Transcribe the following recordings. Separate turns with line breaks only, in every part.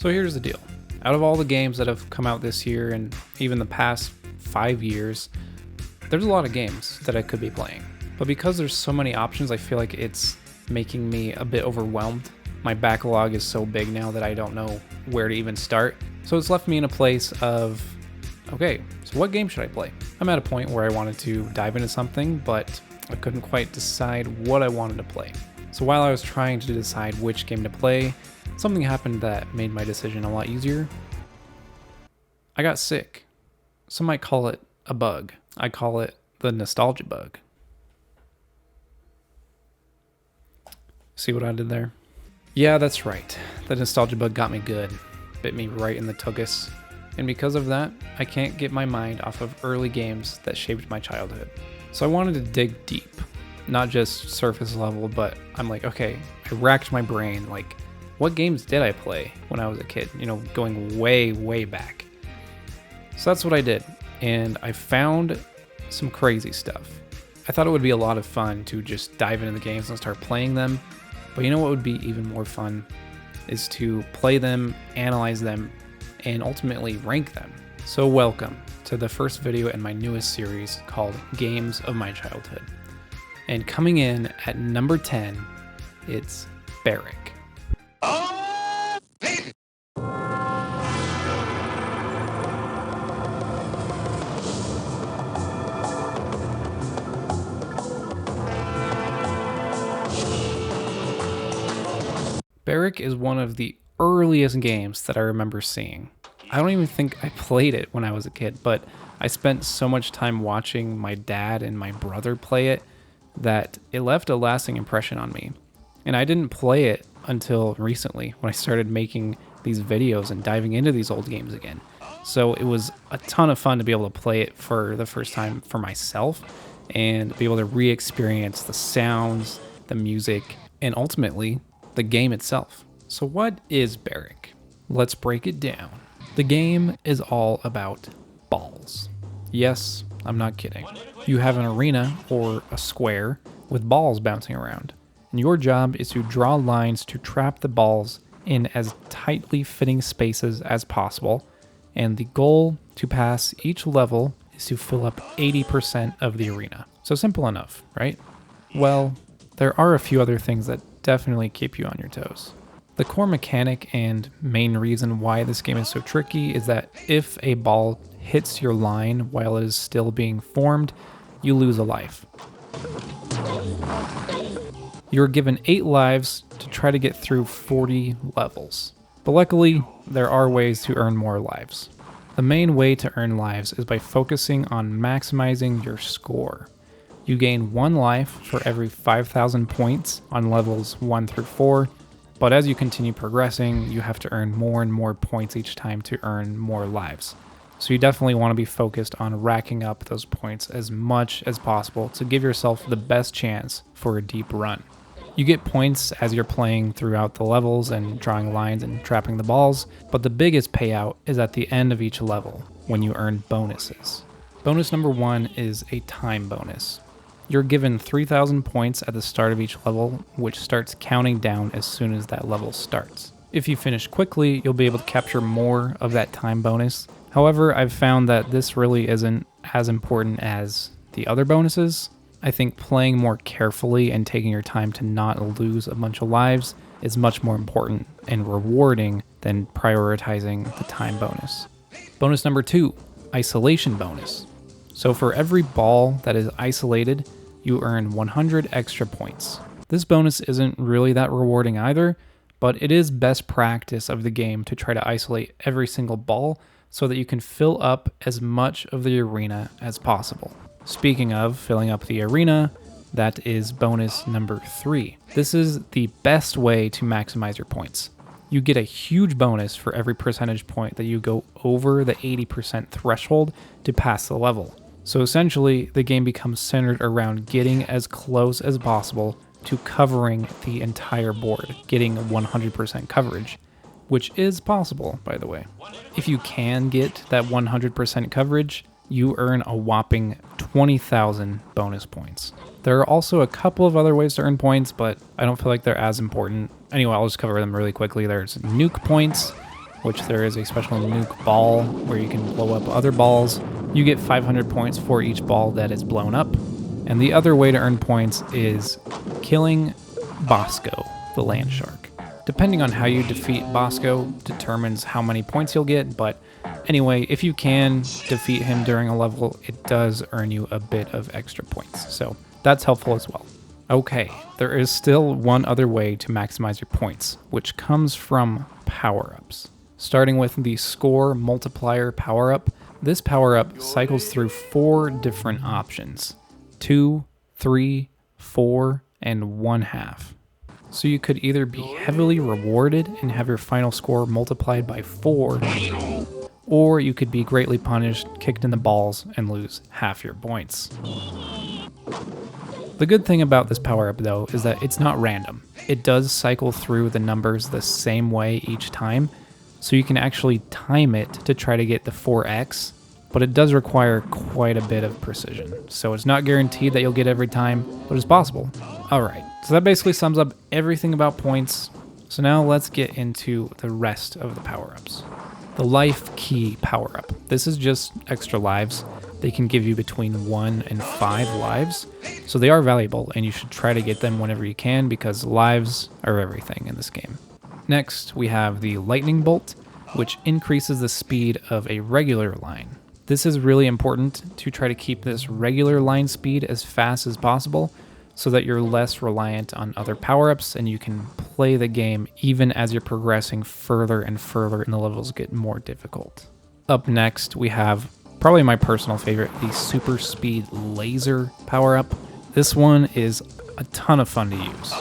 So here's the deal. Out of all the games that have come out this year and even the past 5 years, there's a lot of games that I could be playing. But because there's so many options, I feel like it's making me a bit overwhelmed. My backlog is so big now that I don't know where to even start. So it's left me in a place of, okay, so what game should I play? I'm at a point where I wanted to dive into something, but I couldn't quite decide what I wanted to play. So while I was trying to decide which game to play, something happened that made my decision a lot easier. I got sick. Some might call it a bug. I call it the nostalgia bug. See what I did there? Yeah, that's right. The nostalgia bug got me good. Bit me right in the tuchus. And because of that, I can't get my mind off of early games that shaped my childhood. So I wanted to dig deep. Not just surface level, but I'm like, okay, I racked my brain. Like, what games did I play when I was a kid? You know, going way, way back. So that's what I did. And I found some crazy stuff. I thought it would be a lot of fun to just dive into the games and start playing them. But you know what would be even more fun is to play them, analyze them, and ultimately rank them. So welcome to the first video in my newest series called Games of My Childhood. And coming in at number 10, it's Barrack. Barrack is one of the earliest games that I remember seeing. I don't even think I played it when I was a kid, but I spent so much time watching my dad and my brother play it that it left a lasting impression on me. And I didn't play it until recently when I started making these videos and diving into these old games again. So it was a ton of fun to be able to play it for the first time for myself and be able to re-experience the sounds, the music, and ultimately the game itself. So what is Barrack? Let's break it down. The game is all about balls. Yes, I'm not kidding. You have an arena or a square with balls bouncing around, and your job is to draw lines to trap the balls in as tightly fitting spaces as possible, and the goal to pass each level is to fill up 80% of the arena. So simple enough, right? Well, there are a few other things that definitely keep you on your toes. The core mechanic and main reason why this game is so tricky is that if a ball hits your line while it is still being formed, you lose a life. You're given 8 lives to try to get through 40 levels. But luckily, there are ways to earn more lives. The main way to earn lives is by focusing on maximizing your score. You gain 1 life for every 5,000 points on levels 1 through 4, but as you continue progressing, you have to earn more and more points each time to earn more lives. So you definitely want to be focused on racking up those points as much as possible to give yourself the best chance for a deep run. You get points as you're playing throughout the levels and drawing lines and trapping the balls, but the biggest payout is at the end of each level when you earn bonuses. Bonus number 1 is a time bonus. You're given 3,000 points at the start of each level, which starts counting down as soon as that level starts. If you finish quickly, you'll be able to capture more of that time bonus. However, I've found that this really isn't as important as the other bonuses. I think playing more carefully and taking your time to not lose a bunch of lives is much more important and rewarding than prioritizing the time bonus. Bonus number 2, isolation bonus. So for every ball that is isolated, you earn 100 extra points. This bonus isn't really that rewarding either, but it is best practice of the game to try to isolate every single ball so that you can fill up as much of the arena as possible. Speaking of filling up the arena, that is bonus number 3. This is the best way to maximize your points. You get a huge bonus for every percentage point that you go over the 80% threshold to pass the level. So essentially, the game becomes centered around getting as close as possible to covering the entire board, getting 100% coverage, which is possible, by the way. If you can get that 100% coverage, you earn a whopping 20,000 bonus points. There are also a couple of other ways to earn points, but I don't feel like they're as important. Anyway, I'll just cover them really quickly. There's nuke points, which there is a special nuke ball where you can blow up other balls. You get 500 points for each ball that is blown up. And the other way to earn points is killing Bosco, the land shark. Depending on how you defeat Bosco determines how many points you'll get, but anyway, if you can defeat him during a level, it does earn you a bit of extra points, so that's helpful as well. Okay, there is still one other way to maximize your points, which comes from power-ups. Starting with the score multiplier power-up, this power-up cycles through 4 different options: 2, 3, 4, and 1/2. So you could either be heavily rewarded and have your final score multiplied by 4, or you could be greatly punished, kicked in the balls, and lose half your points. The good thing about this power-up though is that it's not random. It does cycle through the numbers the same way each time, so you can actually time it to try to get the 4x, but it does require quite a bit of precision. So it's not guaranteed that you'll get every time, but it's possible. Alright, so that basically sums up everything about points. So now let's get into the rest of the power-ups. The life key power-up. This is just extra lives. They can give you between 1 and 5 lives, so they are valuable and you should try to get them whenever you can because lives are everything in this game. Next, we have the lightning bolt, which increases the speed of a regular line. This is really important to try to keep this regular line speed as fast as possible so that you're less reliant on other power-ups and you can play the game even as you're progressing further and further and the levels get more difficult. Up next, we have probably my personal favorite, the super speed laser power-up. This one is a ton of fun to use.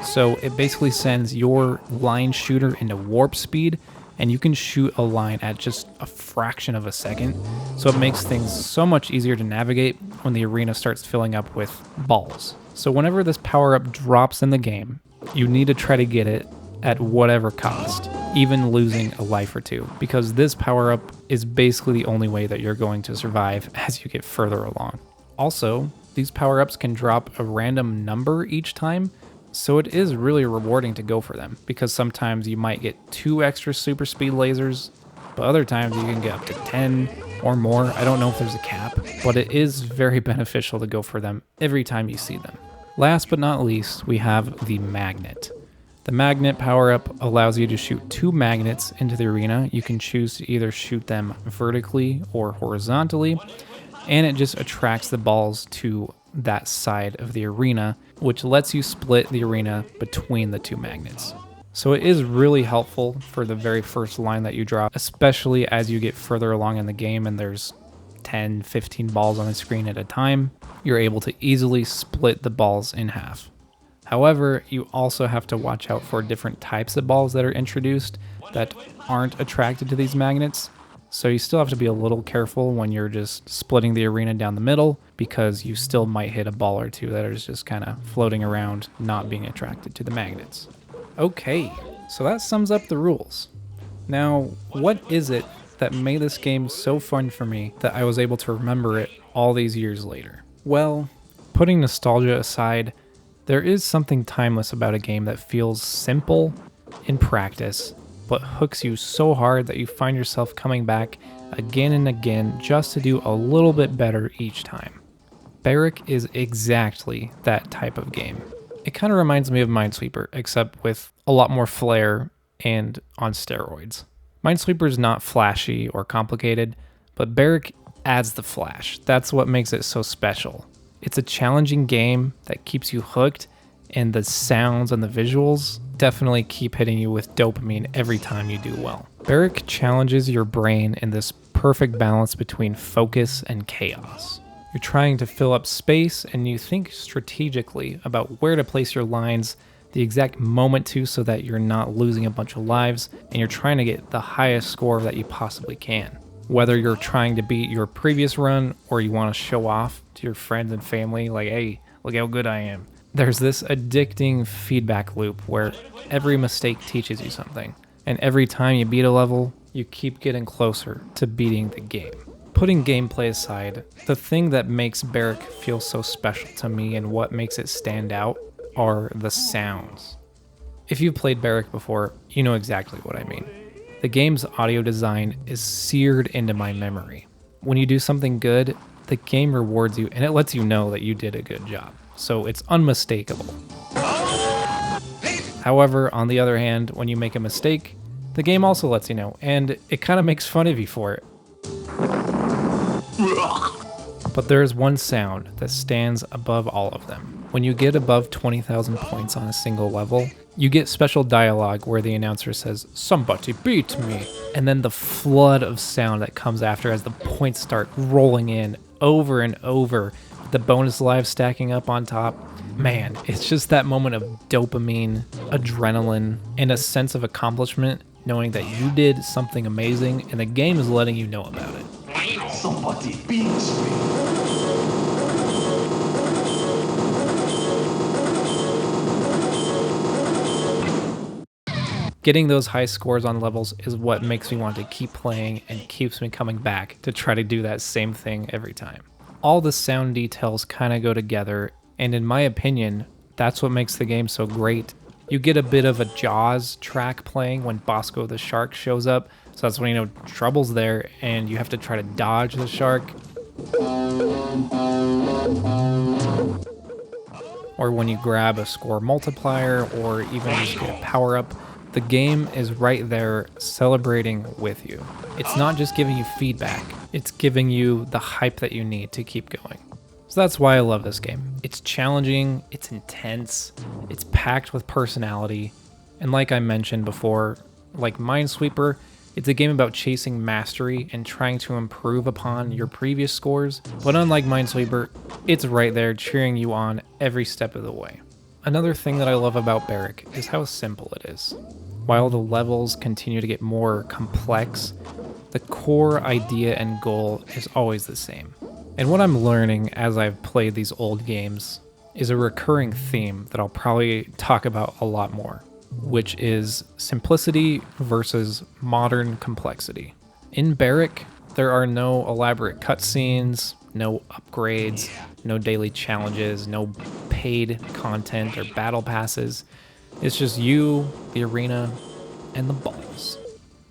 So it basically sends your line shooter into warp speed, and you can shoot a line at just a fraction of a second. So it makes things so much easier to navigate when the arena starts filling up with balls. So whenever this power-up drops in the game, you need to try to get it at whatever cost, even losing a life or two, because this power-up is basically the only way that you're going to survive as you get further along. Also, these power-ups can drop a random number each time, so it is really rewarding to go for them, because sometimes you might get 2 extra super speed lasers, but other times you can get up to 10 or more. I don't know if there's a cap, but it is very beneficial to go for them every time you see them. Last but not least, we have the magnet. The magnet power-up allows you to shoot 2 magnets into the arena. You can choose to either shoot them vertically or horizontally, and it just attracts the balls to that side of the arena, which lets you split the arena between the 2 magnets. So it is really helpful for the very first line that you drop, especially as you get further along in the game and there's 10, 15 balls on the screen at a time. You're able to easily split the balls in half. However, you also have to watch out for different types of balls that are introduced that aren't attracted to these magnets. So you still have to be a little careful when you're just splitting the arena down the middle, because you still might hit a ball or two that is just kind of floating around, not being attracted to the magnets. Okay, so that sums up the rules. Now, what is it that made this game so fun for me that I was able to remember it all these years later? Well, putting nostalgia aside, there is something timeless about a game that feels simple in practice, but hooks you so hard that you find yourself coming back again and again just to do a little bit better each time. Barrack is exactly that type of game. It kind of reminds me of Minesweeper, except with a lot more flair and on steroids. Minesweeper is not flashy or complicated, but Barrack adds the flash. That's what makes it so special. It's a challenging game that keeps you hooked, and the sounds and the visuals definitely keep hitting you with dopamine every time you do well. Barrack challenges your brain in this perfect balance between focus and chaos. You're trying to fill up space, and you think strategically about where to place your lines the exact moment to so that you're not losing a bunch of lives, and you're trying to get the highest score that you possibly can. Whether you're trying to beat your previous run or you want to show off to your friends and family, like, hey, look how good I am. There's this addicting feedback loop where every mistake teaches you something, and every time you beat a level, you keep getting closer to beating the game. Putting gameplay aside, the thing that makes Barrack feel so special to me and what makes it stand out are the sounds. If you've played Barrack before, you know exactly what I mean. The game's audio design is seared into my memory. When you do something good, the game rewards you and it lets you know that you did a good job. So it's unmistakable. However, on the other hand, when you make a mistake, the game also lets you know, and it kind of makes fun of you for it. But there is one sound that stands above all of them. When you get above 20,000 points on a single level, you get special dialogue where the announcer says, "Somebody beat me," and then the flood of sound that comes after as the points start rolling in over and over, with the bonus lives stacking up on top. Man, it's just that moment of dopamine, adrenaline, and a sense of accomplishment, knowing that you did something amazing and the game is letting you know about it.
Somebody beats me.
Getting those high scores on levels is what makes me want to keep playing and keeps me coming back to try to do that same thing every time. All the sound details kind of go together, and in my opinion, that's what makes the game so great. You get a bit of a Jaws track playing when Bosco the shark shows up, so that's when you know trouble's there and you have to try to dodge the shark. Or when you grab a score multiplier or even just get a power up. The game is right there celebrating with you. It's not just giving you feedback, it's giving you the hype that you need to keep going. So that's why I love this game. It's challenging, it's intense, it's packed with personality, and like I mentioned before, like Minesweeper, it's a game about chasing mastery and trying to improve upon your previous scores, but unlike Minesweeper, it's right there cheering you on every step of the way. Another thing that I love about Barrack is how simple it is. While the levels continue to get more complex, the core idea and goal is always the same. And what I'm learning as I've played these old games is a recurring theme that I'll probably talk about a lot more, which is simplicity versus modern complexity. In Barrack, there are no elaborate cutscenes, no upgrades, no daily challenges, no paid content or battle passes. It's just you, the arena, and the balls.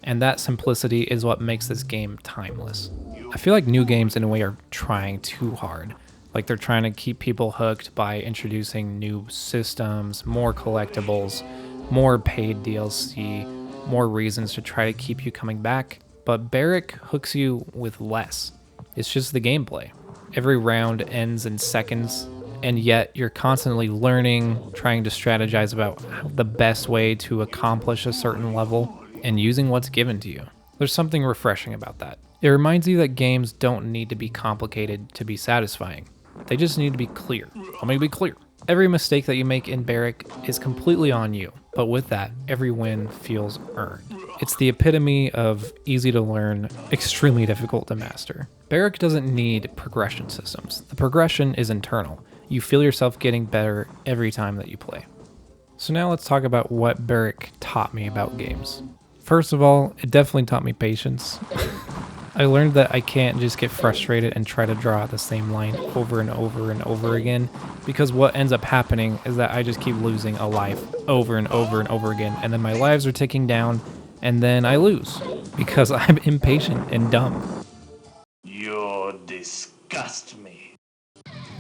And that simplicity is what makes this game timeless. I feel like new games in a way are trying too hard. Like they're trying to keep people hooked by introducing new systems, more collectibles, more paid DLC, more reasons to try to keep you coming back. But Barrack hooks you with less. It's just the gameplay. Every round ends in seconds, and yet you're constantly learning, trying to strategize about the best way to accomplish a certain level, and using what's given to you. There's something refreshing about that. It reminds you that games don't need to be complicated to be satisfying. They just need to be clear. Let me be clear. Every mistake that you make in Barrack is completely on you, but with that, every win feels earned. It's the epitome of easy to learn, extremely difficult to master. Barrack doesn't need progression systems. The progression is internal. You feel yourself getting better every time that you play. So now let's talk about what Barrack taught me about games. First of all, it definitely taught me patience. I learned that I can't just get frustrated and try to draw the same line over and over and over again, because what ends up happening is that I just keep losing a life over and over and over again, and then my lives are ticking down, and then I lose, because I'm impatient and dumb.
You disgust me.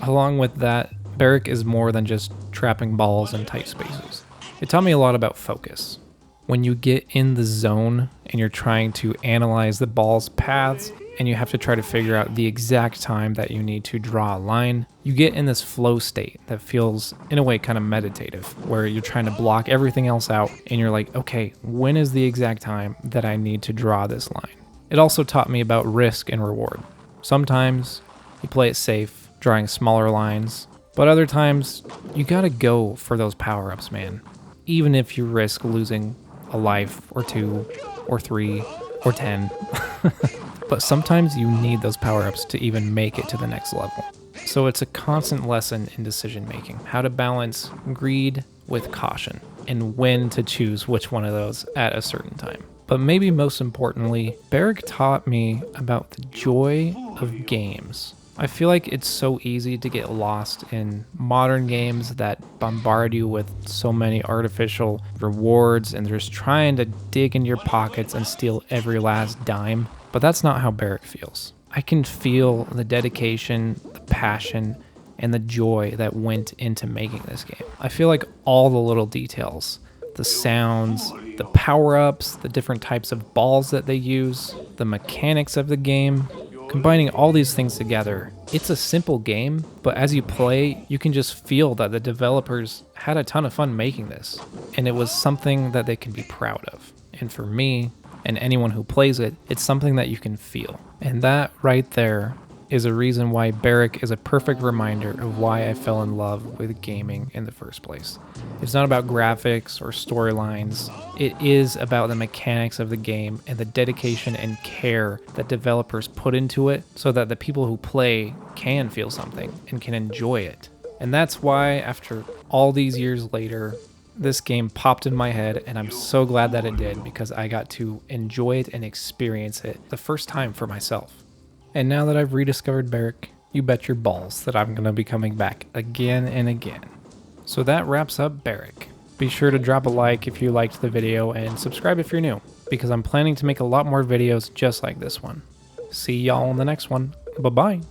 Along with that, Barrack is more than just trapping balls in tight spaces. It taught me a lot about focus. When you get in the zone and you're trying to analyze the ball's paths and you have to try to figure out the exact time that you need to draw a line, you get in this flow state that feels, in a way, kind of meditative, where you're trying to block everything else out and you're like, okay, when is the exact time that I need to draw this line? It also taught me about risk and reward. Sometimes you play it safe, drawing smaller lines, but other times you gotta go for those power-ups, man. Even if you risk losing a life or 2 or 3 or 10. But sometimes you need those power-ups to even make it to the next level. So it's a constant lesson in decision making, how to balance greed with caution, and when to choose which one of those at a certain time. But maybe most importantly, Barrack taught me about the joy of games. I feel like it's so easy to get lost in modern games that bombard you with so many artificial rewards and just trying to dig into your pockets and steal every last dime. But that's not how Barrack feels. I can feel the dedication, the passion, and the joy that went into making this game. I feel like all the little details, the sounds, the power-ups, the different types of balls that they use, the mechanics of the game, combining all these things together, it's a simple game, but as you play, you can just feel that the developers had a ton of fun making this, and it was something that they can be proud of. And for me, and anyone who plays it, it's something that you can feel. And that right there is a reason why Barrack is a perfect reminder of why I fell in love with gaming in the first place. It's not about graphics or storylines. It is about the mechanics of the game and the dedication and care that developers put into it so that the people who play can feel something and can enjoy it. And that's why, after all these years later, this game popped in my head, and I'm so glad that it did because I got to enjoy it and experience it the first time for myself. And now that I've rediscovered Barrack, you bet your balls that I'm going to be coming back again and again. So that wraps up Barrack. Be sure to drop a like if you liked the video and subscribe if you're new, because I'm planning to make a lot more videos just like this one. See y'all in the next one. Bye-bye.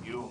You